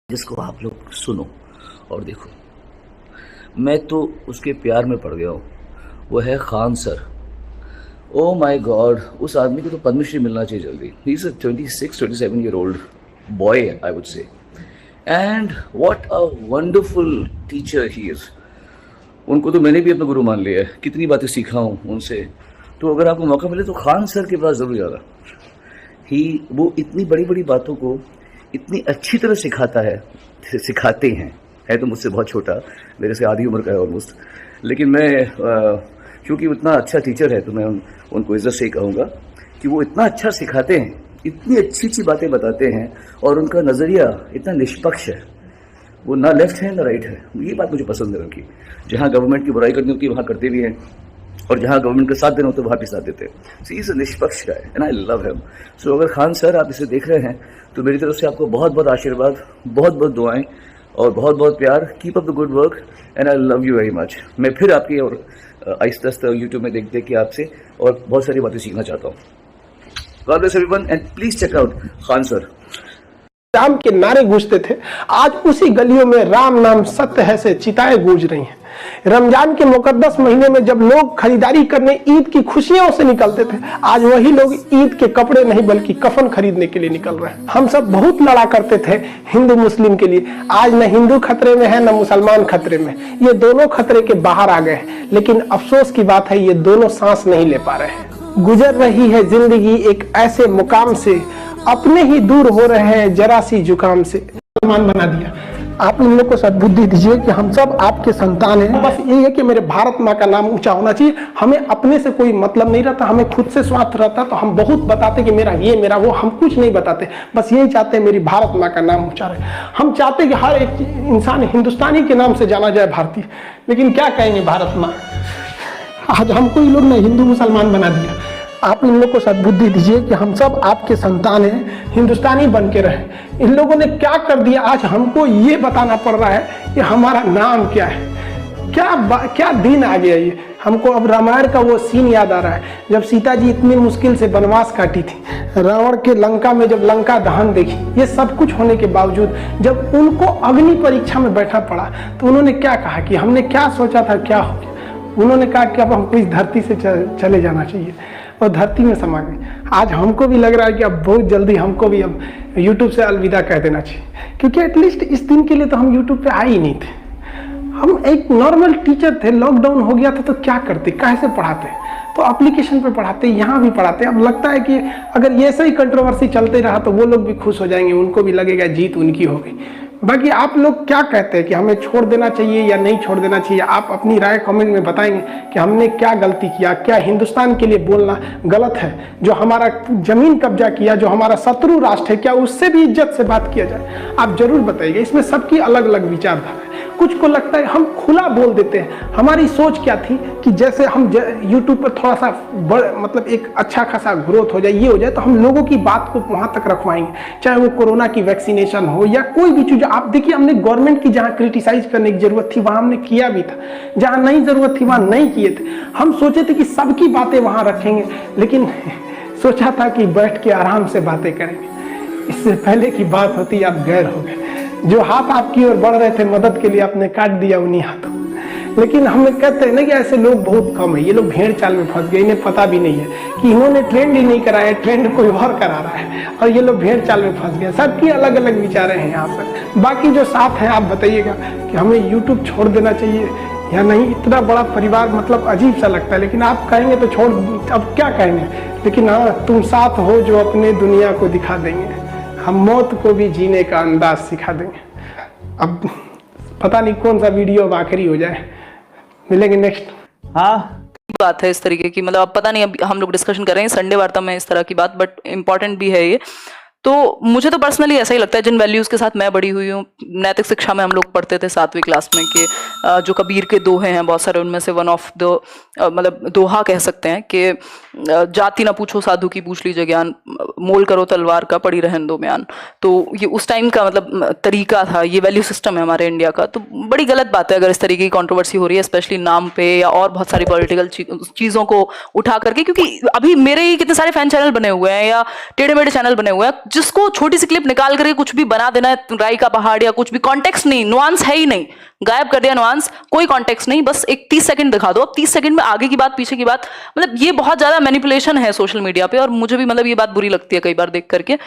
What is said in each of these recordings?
जिसको आप लोग सुनो और देखो। मैं तो उसके प्यार में पड़ गया हूँ। वो है Khan sir. Oh my God, उस आदमी को तो पद्मश्री मिलना चाहिए जल्दी। He is a 26-27 year old boy, I would say. And what a wonderful teacher he is. उनको तो मैंने भी अपना गुरु मान लिया है, कितनी बातें सीखा हूँ उनसे। तो अगर आपको मौका मिले तो खान सर के पास ज़रूर जाना। वो इतनी बड़ी बड़ी बातों को इतनी अच्छी तरह सिखाते हैं। है तो मुझसे बहुत छोटा, मेरे से आधी उम्र का है ऑलमोस्ट। लेकिन मैं क्योंकि उतना अच्छा टीचर है तो मैं उनको इज्जत से ही कहूँगा कि वो इतना अच्छा सिखाते हैं, इतनी अच्छी अच्छी बातें बताते हैं, और उनका नज़रिया इतना निष्पक्ष है। वो ना लेफ्ट है ना राइट है। ये बात मुझे पसंद है उनकी। जहाँ गवर्नमेंट की बुराई करनी होती है वहाँ करते भी हैं, और जहाँ गवर्नमेंट का साथ देना होता है वहाँ भी साथ देते हैं। सी इज़ अ निष्पक्ष है एंड आई लव हिम। सो अगर खान सर आप इसे देख रहे हैं तो मेरी तरफ से आपको बहुत बहुत आशीर्वाद, बहुत बहुत दुआएं और बहुत बहुत प्यार। Keep up the good work and I love you very much. मैं फिर आपकी और आहिस्ता आहिस्ता यूट्यूब में देख देख के आपसे और बहुत सारी बातें सीखना चाहता हूँ। God bless everyone and please check out Khan sir. Ram के नारे गूंजते थे, आज उसी गलियों में राम नाम सत्य है से चिताएं गूंज रही हैं। रमजान के मुकद्दस महीने में जब लोग खरीदारी करने ईद की खुशियों से निकलते थे, आज वही लोग ईद के कपड़े नहीं बल्कि कफन खरीदने के लिए निकल रहे हैं। हम सब बहुत लड़ा करते थे हिंदू मुस्लिम के लिए। आज न हिंदू खतरे में है न मुसलमान खतरे में, ये दोनों खतरे के बाहर आ गए हैं। लेकिन अफसोस की बात है ये दोनों सांस नहीं ले पा रहे हैं। गुजर रही है जिंदगी एक ऐसे मुकाम से, अपने ही दूर हो रहे हैं जरा सी जुकाम से। मुसलमान बना दिया। आप इन लोग को सद्बुद्धि दीजिए कि हम सब आपके संतान हैं। बस यही है कि मेरे भारत माँ का नाम ऊंचा होना चाहिए। हमें अपने से कोई मतलब नहीं रहता, हमें खुद से स्वार्थ रहता तो हम बहुत बताते कि मेरा ये मेरा वो, हम कुछ नहीं बताते। बस यही चाहते हैं मेरी भारत माँ का नाम ऊंचा रहे। हम चाहते हैं कि हर एक इंसान हिंदुस्तानी के नाम से जाना जाए, भारतीय। लेकिन क्या कहेंगे भारत माँ, आज हमको ये लोग ने हिंदू मुसलमान बना दिया। आप इन लोग को सद्बुद्धि दीजिए कि हम सब आपके संतान हैं, हिंदुस्तानी बन के रहे। इन लोगों ने क्या कर दिया, आज हमको ये बताना पड़ रहा है कि हमारा नाम क्या है। क्या दिन आ गया ये। हमको अब रामायण का वो सीन याद आ रहा है जब सीता जी इतनी मुश्किल से वनवास काटी थी, रावण के लंका में जब लंका दहन देखी। ये सब कुछ होने के बावजूद जब उनको अग्नि परीक्षा में बैठना पड़ा तो उन्होंने क्या कहा कि हमने क्या सोचा था क्या हो गया। उन्होंने कहा कि अब हमको इस धरती से चले जाना चाहिए, और धरती में समा गए। आज हमको भी लग रहा है कि अब बहुत जल्दी हमको भी अब यूट्यूब से अलविदा कह देना चाहिए, क्योंकि एटलीस्ट इस दिन के लिए तो हम यूट्यूब पे आए ही नहीं थे। हम एक नॉर्मल टीचर थे, लॉकडाउन हो गया था तो क्या करते, कैसे पढ़ाते, तो एप्लीकेशन पे पढ़ाते, यहाँ भी पढ़ाते। अब लगता है कि अगर ये ऐसा ही कंट्रोवर्सी चलते रहा तो वो लोग भी खुश हो जाएंगे, उनको भी लगेगा जीत उनकी हो गई। बाकी आप लोग क्या कहते हैं कि हमें छोड़ देना चाहिए या नहीं छोड़ देना चाहिए, आप अपनी राय कमेंट में बताएंगे कि हमने क्या गलती किया, क्या हिंदुस्तान के लिए बोलना गलत है, जो हमारा जमीन कब्जा किया, जो हमारा शत्रु राष्ट्र है, क्या उससे भी इज्जत से बात किया जाए। आप जरूर बताइएगा। इसमें सबकी अलग अलग विचारधारा है। कुछ को लगता है हम खुला बोल देते हैं। हमारी सोच क्या थी कि जैसे हम यूट्यूब पर थोड़ा सा मतलब एक अच्छा खासा ग्रोथ हो जाए, ये हो जाए, तो हम लोगों की बात को वहां तक रखवाएंगे, चाहे वो कोरोना की वैक्सीनेशन हो या कोई भी चीज। आप देखिए, हमने गवर्नमेंट की जहां क्रिटिसाइज करने की जरूरत थी वहां हमने किया भी था, जहां नहीं जरूरत थी वहां नहीं किए थे। हम सोचे थे कि सबकी बातें वहां रखेंगे, लेकिन सोचा था कि बैठ के आराम से बातें करेंगे। इससे पहले की बात होती आप गैर हो गए। जो हाथ आपकी ओर बढ़ रहे थे मदद के लिए, आपने काट दिया उन्हीं हाथों। लेकिन हम कहते हैं ना कि ऐसे लोग बहुत कम है। ये लोग भेड़ चाल में फंस गए, इन्हें पता भी नहीं है कि इन्होंने ट्रेंड ही नहीं कराया, ट्रेंड कोई और करा रहा है, और ये लोग भेड़ चाल में फंस गए। सबकी अलग अलग विचारें हैं यहाँ पर। बाकी जो साथ हैं आप बताइएगा कि हमें यूट्यूब छोड़ देना चाहिए या नहीं। इतना बड़ा परिवार मतलब अजीब सा लगता है, लेकिन आप कहेंगे तो छोड़, अब क्या कहेंगे। लेकिन हाँ, तुम साथ हो जो अपने दुनिया को दिखा देंगे। हम मौत को भी जीने का अंदाज सिखा देंगे। अब पता नहीं कौन सा वीडियो अब आखिरी हो जाए, मिलेंगे नेक्स्ट। हाँ, बात है इस तरीके की, मतलब अब पता नहीं, अब हम लोग डिस्कशन कर रहे हैं संडे वार्ता में इस तरह की बात, बट इम्पॉर्टेंट भी है ये। तो मुझे तो पर्सनली ऐसा ही लगता है, जिन वैल्यूज के साथ मैं बड़ी हुई हूँ, नैतिक शिक्षा में हम लोग पढ़ते थे 7वीं क्लास में कि जो कबीर के दोहे हैं बहुत सारे, उनमें से वन ऑफ द मतलब दोहा कह सकते हैं कि जाति ना पूछो साधु की पूछ लीजिए ज्ञान, मोल करो तलवार का पड़ी रहन दो म्यान। तो ये उस टाइम का मतलब तरीका था, ये वैल्यू सिस्टम है हमारे इंडिया का। तो बड़ी गलत बात है अगर इस तरीके की कंट्रोवर्सी हो रही है, स्पेशली नाम पे या और बहुत सारी पॉलिटिकल चीज़ों को उठा करके, क्योंकि अभी मेरे ही कितने सारे फैन चैनल बने हुए हैं या टेढ़े मेढ़े चैनल बने हुए हैं जिसको छोटी सी क्लिप निकाल करके कुछ भी बना देना है, राई का पहाड़ या कुछ भी, कॉन्टेक्स्ट नहीं, नुआंस है ही नहीं, गायब कर दिया नुआंस, कोई कॉन्टेक्स्ट नहीं, बस एक 30 सेकंड दिखा दो, अब 30 सेकंड में आगे की बात पीछे की बात, मतलब ये बहुत ज्यादा मैनिपुलेशन है सोशल मीडिया पे, और मुझे भी मतलब ये बात बुरी लगती है कई बार देख करके।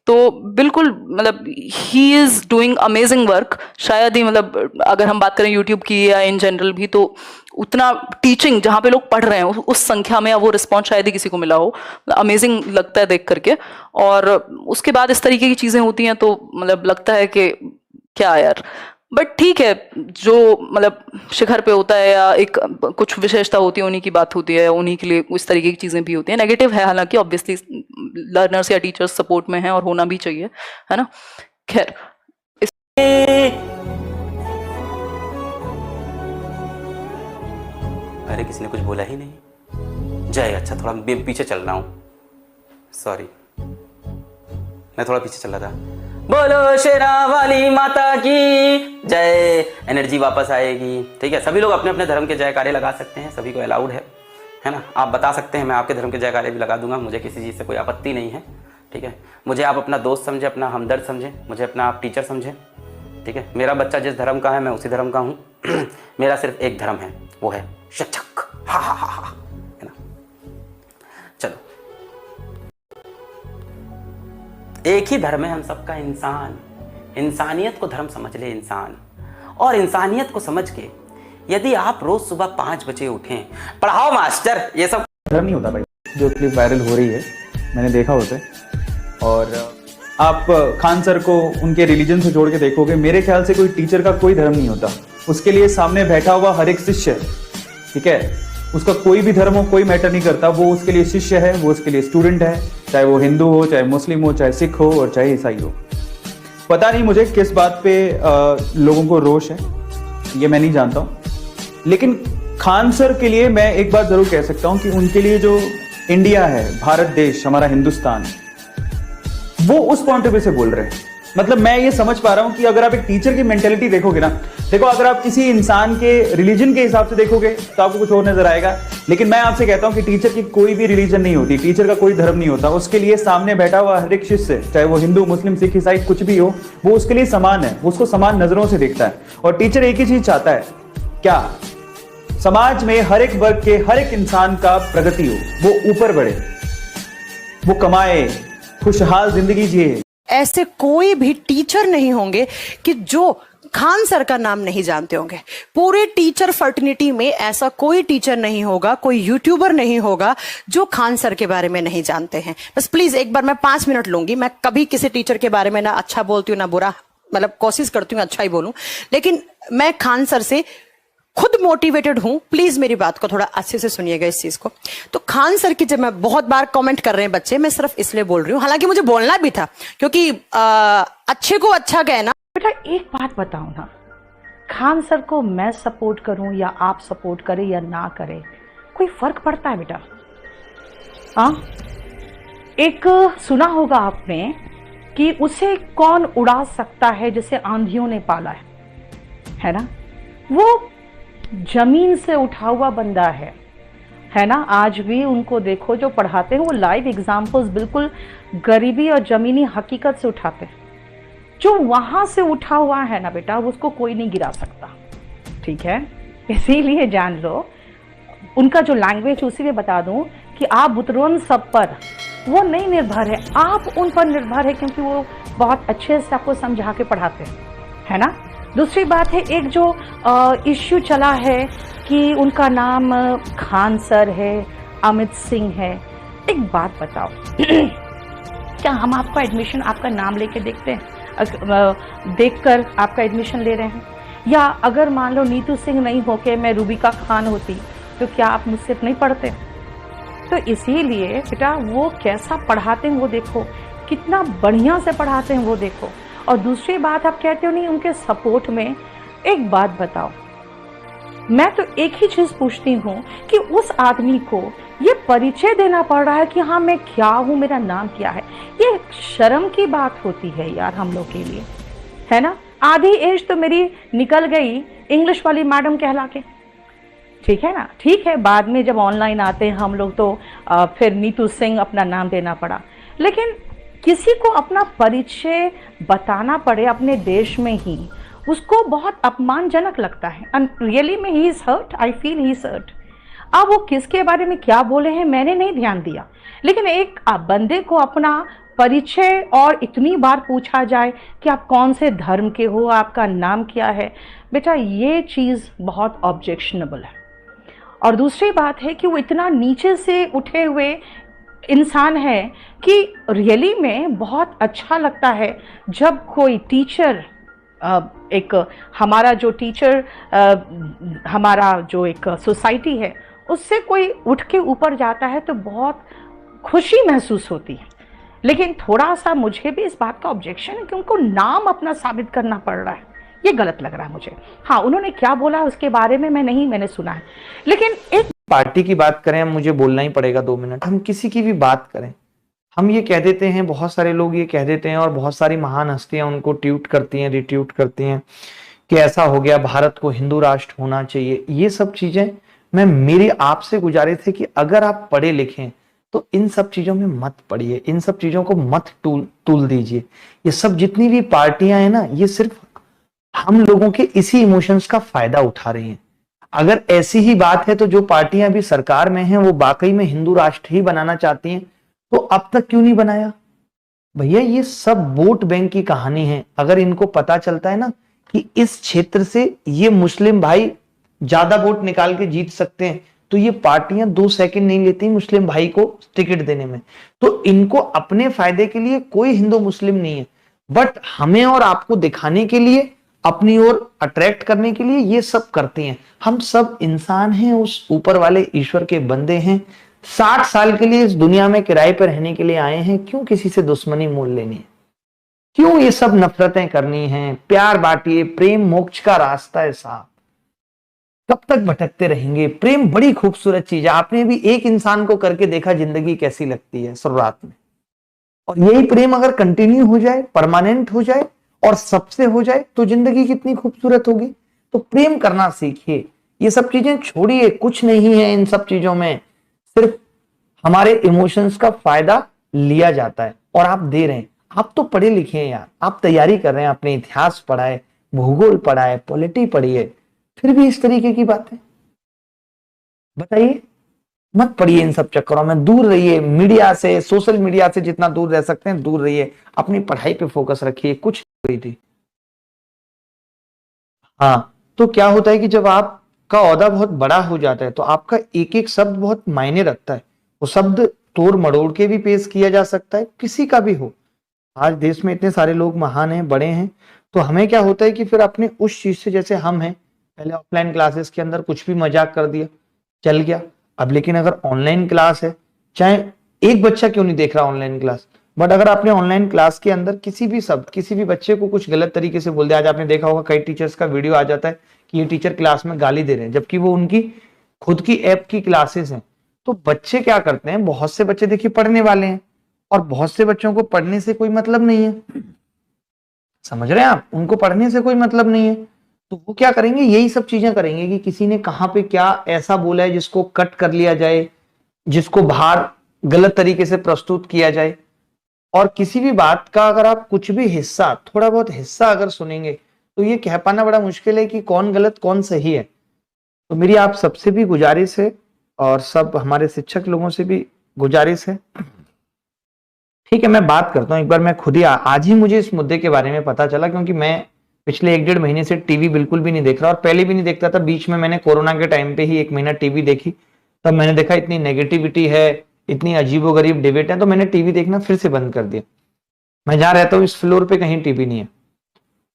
तो बिल्कुल मतलब he is doing amazing work. शायद ही मतलब अगर हम बात करें यूट्यूब की या इन जनरल भी, तो उतना टीचिंग जहाँ पे लोग पढ़ रहे हैं उस संख्या में वो रिस्पॉन्स शायद ही किसी को मिला हो। अमेजिंग लगता है देख करके। और उसके बाद इस तरीके की चीजें होती हैं तो मतलब लगता है कि क्या यार, बट ठीक है, जो मतलब शिखर पे होता है या एक कुछ विशेषता होती है उन्हीं की बात होती है, उन्हीं के लिए इस तरीके की चीजें भी होती हैं। नेगेटिव है हालांकि ऑब्वियसली, लर्नर्स या टीचर्स सपोर्ट में हैं और होना भी चाहिए, है ना। खैर अरे किसी ने कुछ बोला ही नहीं। जय, अच्छा थोड़ा पीछे चल रहा हूँ, सॉरी मैं थोड़ा पीछे चल रहा था। बोलो शेरा वाली माता की जय। एनर्जी वापस आएगी, ठीक है। सभी लोग अपने अपने धर्म के जयकारे लगा सकते हैं, सभी को अलाउड है ना। आप बता सकते हैं, मैं आपके धर्म के जयकारे भी लगा दूंगा, मुझे किसी चीज़ से कोई आपत्ति नहीं है, ठीक है। मुझे आप अपना दोस्त समझे, अपना हमदर्द समझे, मुझे अपना आप टीचर समझे, ठीक है। मेरा बच्चा जिस धर्म का है मैं उसी धर्म का हूँ। मेरा सिर्फ एक धर्म है, वो है शिक्षक। हा हा हा हा, है ना। चलो, एक ही धर्म है हम सबका, इंसान। इंसानियत को धर्म समझ ले इंसान। और इंसानियत को समझ के यदि आप रोज सुबह 5 बजे उठें, पढ़ाओ मास्टर, ये सब धर्म नहीं होता भाई। जो क्लिप वायरल हो रही है मैंने देखा उसे, और आप खान सर को उनके रिलीजन से जोड़ के देखोगे, मेरे ख्याल से कोई टीचर का कोई धर्म नहीं होता। उसके लिए सामने बैठा हुआ हर एक शिष्य है, ठीक है। उसका कोई भी धर्म हो, कोई मैटर नहीं करता, वो उसके लिए शिष्य है, वो उसके लिए स्टूडेंट है, चाहे वो हिंदू हो, चाहे मुस्लिम हो, चाहे सिख हो और चाहे ईसाई हो। पता नहीं मुझे किस बात पे लोगों को रोष है, ये मैं नहीं जानता हूँ। लेकिन खान सर के लिए मैं एक बात जरूर कह सकता हूँ कि उनके लिए जो इंडिया है, भारत देश, हमारा हिंदुस्तान, वो उस पॉइंट ऑफ व्यू से बोल रहे हैं। मतलब मैं ये समझ पा रहा हूं कि अगर आप एक टीचर की मेंटेलिटी देखोगे ना, देखो अगर आप किसी इंसान के रिलीजन के हिसाब से देखोगे तो आपको कुछ और नजर आएगा। लेकिन मैं आपसे कहता हूं कि टीचर की कोई भी रिलीजन नहीं होती, टीचर का कोई धर्म नहीं होता। उसके लिए सामने बैठा हुआ हर एक शिष्य, चाहे वो हिंदू, मुस्लिम, सिख, ईसाई कुछ भी हो, वो उसके लिए समान है, वो उसको समान नजरों से देखता है। और टीचर एक ही चीज चाहता है, क्या? समाज में हर एक वर्ग के हर एक इंसान का प्रगति हो, वो ऊपर बढ़े, वो कमाए, खुशहाल जिंदगी जिए। ऐसे कोई भी टीचर नहीं होंगे कि जो खान सर का नाम नहीं जानते होंगे। पूरे टीचर फर्टिनिटी में ऐसा कोई टीचर नहीं होगा, कोई यूट्यूबर नहीं होगा जो खान सर के बारे में नहीं जानते हैं। बस प्लीज एक बार मैं 5 मिनट लूंगी। मैं कभी किसी टीचर के बारे में ना अच्छा बोलती हूँ ना बुरा, मतलब कोशिश करती हूँ अच्छा ही बोलूं, लेकिन मैं खान सर से खुद मोटिवेटेड हूं। प्लीज मेरी बात को थोड़ा अच्छे से सुनिएगा इस चीज को। तो खान सर की जब मैं बहुत बार कमेंट कर रहे हैं बच्चे, मैं सिर्फ इसलिए बोल रही हूँ, हालांकि मुझे बोलना भी था क्योंकि अच्छे को अच्छा कहना। बेटा एक बात बताओ ना, खान सर को मैं सपोर्ट करूं या आप सपोर्ट करें या ना करें, कोई फर्क पड़ता है बेटा? हाँ, एक सुना होगा आपने कि उसे कौन उड़ा सकता है जिसे आंधियों ने पाला है ना। वो जमीन से उठा हुआ बंदा है ना। आज भी उनको देखो जो पढ़ाते हैं, वो लाइव एग्जाम्पल्स बिल्कुल गरीबी और जमीनी हकीकत से उठाते हैं। जो वहां से उठा हुआ है ना बेटा, उसको कोई नहीं गिरा सकता, ठीक है। इसीलिए जान लो उनका जो लैंग्वेज, उसी में बता दूं कि आप बुतरोन सब पर वो नहीं निर्भर है, आप उन पर निर्भर है, क्योंकि वो बहुत अच्छे से आपको समझा के पढ़ाते हैं, है ना। दूसरी बात है, एक जो इश्यू चला है कि उनका नाम खान सर है, अमित सिंह है। एक बात बताओ, क्या हम आपका एडमिशन, आपका नाम लेके देखते हैं, देखकर आपका एडमिशन ले रहे हैं? या अगर मान लो नीतू सिंह नहीं होके मैं रूबिका खान होती तो क्या आप मुझसे नहीं पढ़ते? तो इसीलिए बेटा वो कैसा पढ़ाते हैं वो देखो, कितना बढ़िया से पढ़ाते हैं वो देखो। और दूसरी बात, आप कहते हो नहीं उनके सपोर्ट में, एक बात बताओ, मैं तो एक ही चीज पूछती हूँ कि उस आदमी को ये परिचय देना पड़ रहा है कि हाँ मैं क्या हूँ, मेरा नाम क्या है। ये शर्म की बात होती है यार हम लोग के लिए, है ना। आधी एज तो मेरी निकल गई इंग्लिश वाली मैडम कहला के, ठीक है ना। ठीक है, बाद में जब ऑनलाइन आते हैं हम लोग तो फिर नीतू सिंह अपना नाम देना पड़ा। लेकिन किसी को अपना परिचय बताना पड़े अपने देश में ही, उसको बहुत अपमानजनक लगता है। एंड रियली में he is hurt, I feel he is hurt. अब वो किसके बारे में क्या बोले हैं मैंने नहीं ध्यान दिया, लेकिन एक बंदे को अपना परिचय और इतनी बार पूछा जाए कि आप कौन से धर्म के हो, आपका नाम क्या है, बेटा ये चीज़ बहुत ऑब्जेक्शनेबल है। और दूसरी बात है कि वो इतना नीचे से उठे हुए इंसान है कि रियली में बहुत अच्छा लगता है जब कोई टीचर, एक हमारा जो टीचर, हमारा जो एक सोसाइटी है उससे कोई उठ के ऊपर जाता है तो बहुत खुशी महसूस होती है। लेकिन थोड़ा सा मुझे भी इस बात का ऑब्जेक्शन है कि उनको नाम अपना साबित करना पड़ रहा है, ये गलत लग रहा है मुझे। हाँ, उन्होंने क्या बोला उसके बारे में मैंने सुना है, लेकिन एक पार्टी की बात करें, मुझे बोलना ही पड़ेगा 2 मिनट। हम किसी की भी बात करें, हम ये कह देते हैं, बहुत सारे लोग ये कह देते हैं और बहुत सारी महान हस्तियां उनको ट्वीट करती हैं, रिट्वीट करती हैं कि ऐसा हो गया, भारत को हिंदू राष्ट्र होना चाहिए। ये सब चीजें मैं मेरी आपसे गुजारिश है कि अगर आप पढ़े लिखें तो इन सब चीजों में मत पड़िए, इन सब चीजों को मत तूल दीजिए। ये सब जितनी भी पार्टियां हैं ना, ये सिर्फ हम लोगों के इसी इमोशंस का फायदा उठा रही हैं। अगर ऐसी ही बात है तो जो पार्टियां अभी सरकार में हैं वो वाकई में हिंदू राष्ट्र ही बनाना चाहती हैं, तो अब तक क्यों नहीं बनाया? भैया ये सब वोट बैंक की कहानी है। अगर इनको पता चलता है ना कि इस क्षेत्र से ये मुस्लिम भाई ज्यादा वोट निकाल के जीत सकते हैं, तो ये पार्टियां 2 सेकंड नहीं लेती मुस्लिम भाई को टिकट देने में। तो इनको अपने फायदे के लिए कोई हिंदू मुस्लिम नहीं है, बट हमें और आपको दिखाने के लिए, अपनी ओर अट्रैक्ट करने के लिए ये सब करते हैं। हम सब इंसान हैं, उस ऊपर वाले ईश्वर के बंदे हैं। 60 साल के लिए इस दुनिया में किराए पर रहने के लिए आए हैं, क्यों किसी से दुश्मनी मोल लेनी है? क्यों ये सब नफरतें करनी है? प्यार बांटिए, प्रेम मोक्ष का रास्ता है साहब। कब तक भटकते रहेंगे? प्रेम बड़ी खूबसूरत चीज है। आपने भी एक इंसान को करके देखा जिंदगी कैसी लगती है शुरुआत में, और यही प्रेम अगर कंटिन्यू हो जाए, परमानेंट हो जाए और सबसे हो जाए, तो जिंदगी कितनी खूबसूरत होगी। तो प्रेम करना सीखिए, ये सब चीजें छोड़िए। कुछ नहीं है इन सब चीजों में, सिर्फ हमारे इमोशंस का फायदा लिया जाता है और आप दे रहे हैं। आप तो पढ़े लिखे हैं यार, आप तैयारी कर रहे हैं, अपने इतिहास पढ़ा है, भूगोल पढ़ा है, पॉलिटी पढ़ी है, फिर भी इस तरीके की बातें बताइए। मत पढ़िए इन सब चक्करों में, दूर रहिए मीडिया से, सोशल मीडिया से जितना दूर रह सकते हैं दूर रहिए। अपनी पढ़ाई पे फोकस रखिए। कुछ हुई थी। हाँ, तो क्या होता है कि जब आपका ओहदा बहुत बड़ा हो जाता है तो आपका एक एक शब्द बहुत मायने रखता है। वो शब्द तोड़ मड़ोड़ के भी पेश किया जा सकता है, किसी का भी हो। आज देश में इतने सारे लोग महान हैं, बड़े हैं, तो हमें क्या होता है कि फिर अपने उस चीज से, जैसे हम हैं, पहले ऑफलाइन क्लासेस के अंदर कुछ भी मजाक कर दिया, चल गया। अब लेकिन अगर ऑनलाइन क्लास है, चाहे एक बच्चा क्यों नहीं देख रहा ऑनलाइन क्लास, बट अगर आपने ऑनलाइन क्लास के अंदर किसी भी शब्द, किसी भी बच्चे को कुछ गलत तरीके से बोल दिया, आज आपने देखा होगा कई टीचर्स का वीडियो आ जाता है कि ये टीचर क्लास में गाली दे रहे हैं, जबकि वो उनकी खुद की ऐप की क्लासेस हैं। तो बच्चे क्या करते हैं, बहुत से बच्चे देखिए पढ़ने वाले हैं और बहुत से बच्चों को पढ़ने से कोई मतलब नहीं है। समझ रहे हैं आप? उनको पढ़ने से कोई मतलब नहीं है, तो वो क्या करेंगे, यही सब चीजें करेंगे कि किसी ने कहां पे क्या ऐसा बोला है जिसको कट कर लिया जाए, जिसको बाहर गलत तरीके से प्रस्तुत किया जाए। और किसी भी बात का अगर आप कुछ भी हिस्सा, थोड़ा बहुत हिस्सा अगर सुनेंगे, तो ये कह पाना बड़ा मुश्किल है कि कौन गलत कौन सही है। तो मेरी आप सबसे भी गुजारिश है और सब हमारे शिक्षक लोगों से भी गुजारिश है, ठीक है मैं बात करता हूँ एक बार। मैं खुद ही आज ही मुझे इस मुद्दे के बारे में पता चला, क्योंकि मैं पिछले 1-1.5 महीने से टीवी बिल्कुल भी नहीं देख रहा, और पहले भी नहीं देखता था। बीच में मैंने कोरोना के टाइम पे ही 1 महीना टीवी देखी, तब मैंने देखा इतनी नेगेटिविटी है, इतनी अजीबोगरीब डिबेट है, तो मैंने टीवी देखना फिर से बंद कर दिया। मैं जहाँ रहता हूँ इस फ्लोर पे कहीं टीवी नहीं है,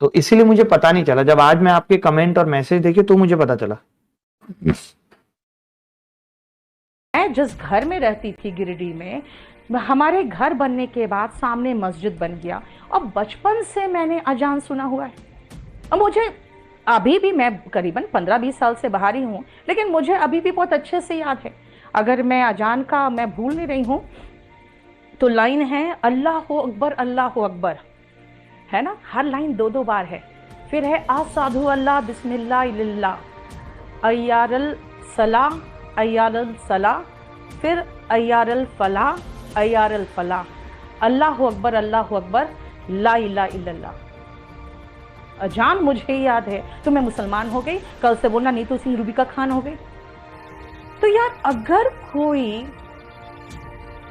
तो इसीलिए मुझे पता नहीं चला। जब आज मैं आपके कमेंट और मैसेज देखे तो मुझे पता चला। मैं जिस घर में रहती थी गिरिडीह में, हमारे घर बनने के बाद सामने मस्जिद बन गया, और बचपन से मैंने अजान सुना हुआ है। और मुझे अभी भी, मैं करीबन 15-20 साल से बाहर ही हूँ, लेकिन मुझे अभी भी बहुत अच्छे से याद है। अगर मैं अजान का, मैं भूल नहीं रही हूँ, तो लाइन है अल्लाह अकबर, है ना, हर लाइन 2-2 बार है। फिर है आसाधु अल्लाह बिस्मिल्लाह लिल्लाह, अय्यारल सलाह अय्यारल सलाह, फिर अय्यारल फलाह अय्यारल फलाह, अल्लाह अकबर ला इलाहा इल्लल्लाह। अजान मुझे याद है तो मैं मुसलमान हो गई, कल से बोलना नीतू सिंह रूबिका खान हो गई। तो यार अगर कोई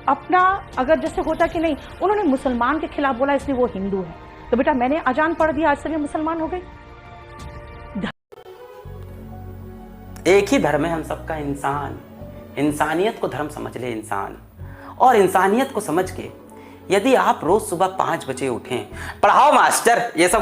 अपना, अगर जैसे होता कि नहीं उन्होंने मुसलमान के खिलाफ बोला इसलिए वो हिंदू है, तो बेटा मैंने अजान पढ़ दिया आज से मैं मुसलमान हो गई। एक ही धर्म है हम सबका, इंसान। इंसानियत को धर्म समझ ले इंसान, और इंसानियत को समझ के यदि आप रोज सुबह 5 बजे उठें, पढ़ाओ मास्टर, ये सब